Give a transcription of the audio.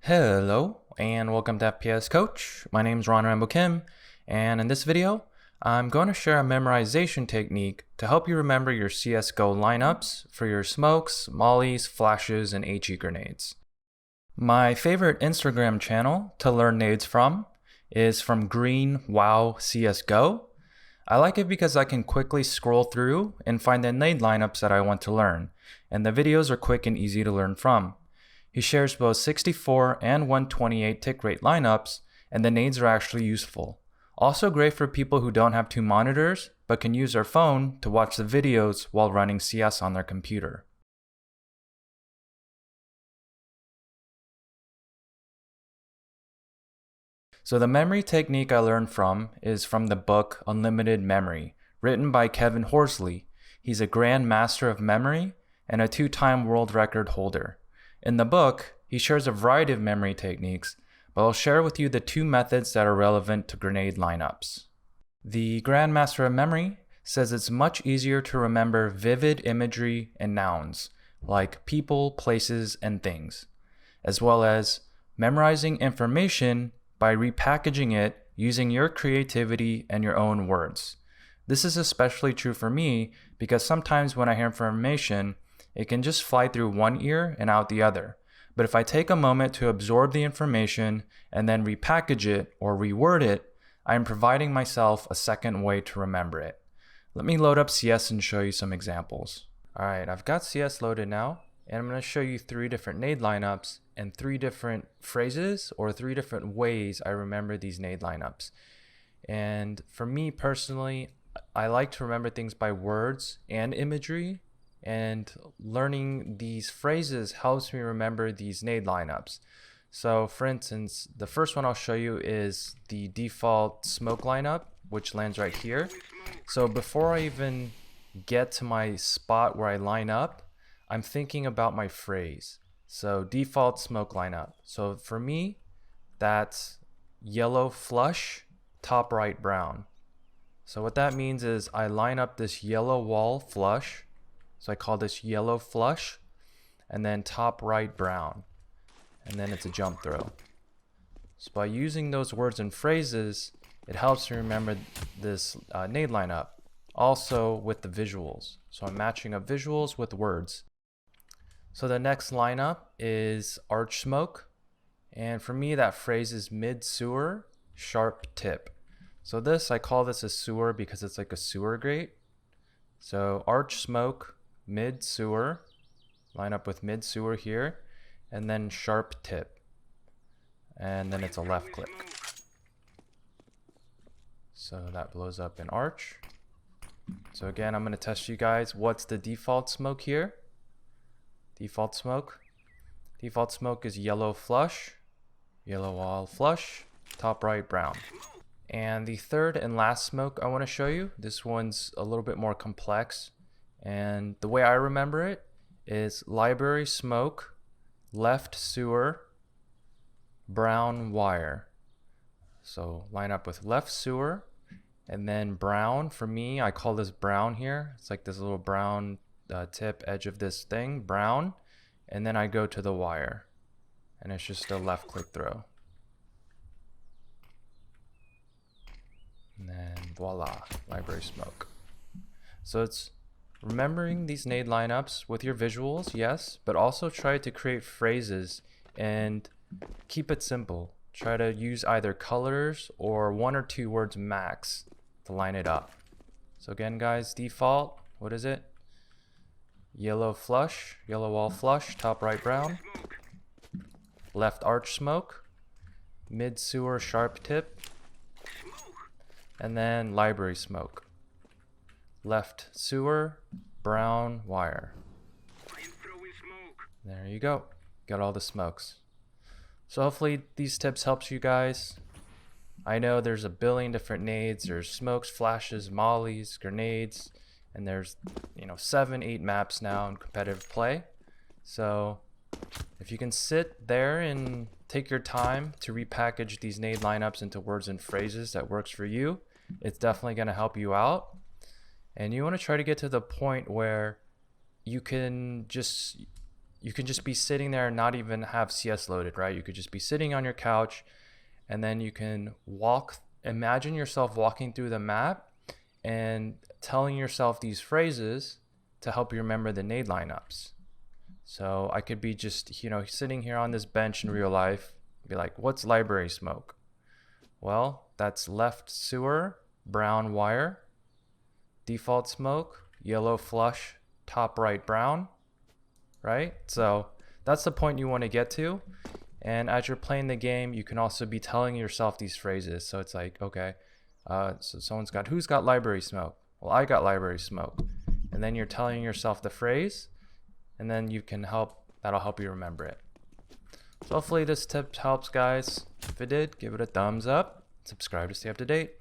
Hello and welcome to FPS Coach. My name is Rambo, and in this video, I'm going to share a memorization technique to help you remember your CSGO lineups for your smokes, mollies, flashes, and HE grenades. My favorite Instagram channel to learn nades from is from Green Wow CSGO. I like it because I can quickly scroll through and find the nade lineups that I want to learn, and the videos are quick and easy to learn from. He shares both 64 and 128 tick rate lineups, and the nades are actually useful. Also great for people who don't have two monitors, but can use their phone to watch the videos while running CS on their computer. So the memory technique I learned from is from the book Unlimited Memory, written by Kevin Horsley. He's a grand master of memory and a two-time world record holder. In the book, he shares a variety of memory techniques, but I'll share with you the two methods that are relevant to grenade lineups. The Grand Master of Memory says it's much easier to remember vivid imagery and nouns, like people, places, and things, as well as memorizing information by repackaging it using your creativity and your own words. This is especially true for me because sometimes when I hear information, it can just fly through one ear and out the other. But if I take a moment to absorb the information and then repackage it or reword it, I am providing myself a second way to remember it. Let me load up CS and show you some examples. Alright, I've got CS loaded now, and I'm going to show you three different nade lineups and three different phrases or three different ways I remember these nade lineups. And for me personally, I like to remember things by words and imagery, and learning these phrases helps me remember these nade lineups. So for instance, the first one I'll show you is the default smoke lineup, which lands right here. So before I even get to my spot where I line up, I'm thinking about my phrase. So default smoke lineup. So for me, that's yellow flush, top right brown. So what that means is I line up this yellow wall flush. So I call this yellow flush, and then top right brown, and then it's a jump throw. So by using those words and phrases, it helps me remember this nade lineup. Also with the visuals. So I'm matching up visuals with words. So the next lineup is arch smoke, and for me that phrase is mid sewer, sharp tip. So I call this a sewer because it's like a sewer grate. So arch smoke, mid sewer, line up with mid sewer here, and then sharp tip, and then it's a left click. So that blows up in arch. So again, I'm going to test you guys. What's the default smoke here? Default smoke is yellow flush, yellow wall flush, top right brown. And the third and last smoke I want to show you, this one's a little bit more complex, and the way I remember it is library smoke, left sewer, brown wire. So line up with left sewer, and then brown. For me, I call this brown here. It's like this little brown tip edge of this thing, brown, and then I go to the wire, and it's just a left click throw. And then voila, library smoke. So it's remembering these nade lineups with your visuals, yes, but also try to create phrases and keep it simple. Try to use either colors or one or two words max to line it up. So again, guys, default, what is it? Yellow flush, yellow wall flush, top right brown. Left arch smoke, mid sewer sharp tip, and then library smoke. Left sewer, brown wire. There you go. Got all the smokes. So hopefully these tips helps you guys. I know there's a billion different nades. There's smokes, flashes, mollies, grenades, and there's 7, 8 maps now in competitive play. So if you can sit there and take your time to repackage these nade lineups into words and phrases that works for you, it's definitely going to help you out. And you want to try to get to the point where you can just you can just be sitting there and not even have CS loaded, right? You could just be sitting on your couch, and then you can imagine yourself walking through the map and telling yourself these phrases to help you remember the nade lineups. So I could be just, sitting here on this bench in real life, be like, what's library smoke? Well, that's left sewer, brown wire. Default smoke, yellow flush, top right brown, right? So that's the point you want to get to. And as you're playing the game, you can also be telling yourself these phrases. So it's like, okay, so who's got library smoke? Well, I got library smoke. And then you're telling yourself the phrase, and then that'll help you remember it. So hopefully this tip helps, guys. If it did, give it a thumbs up. Subscribe to stay up to date.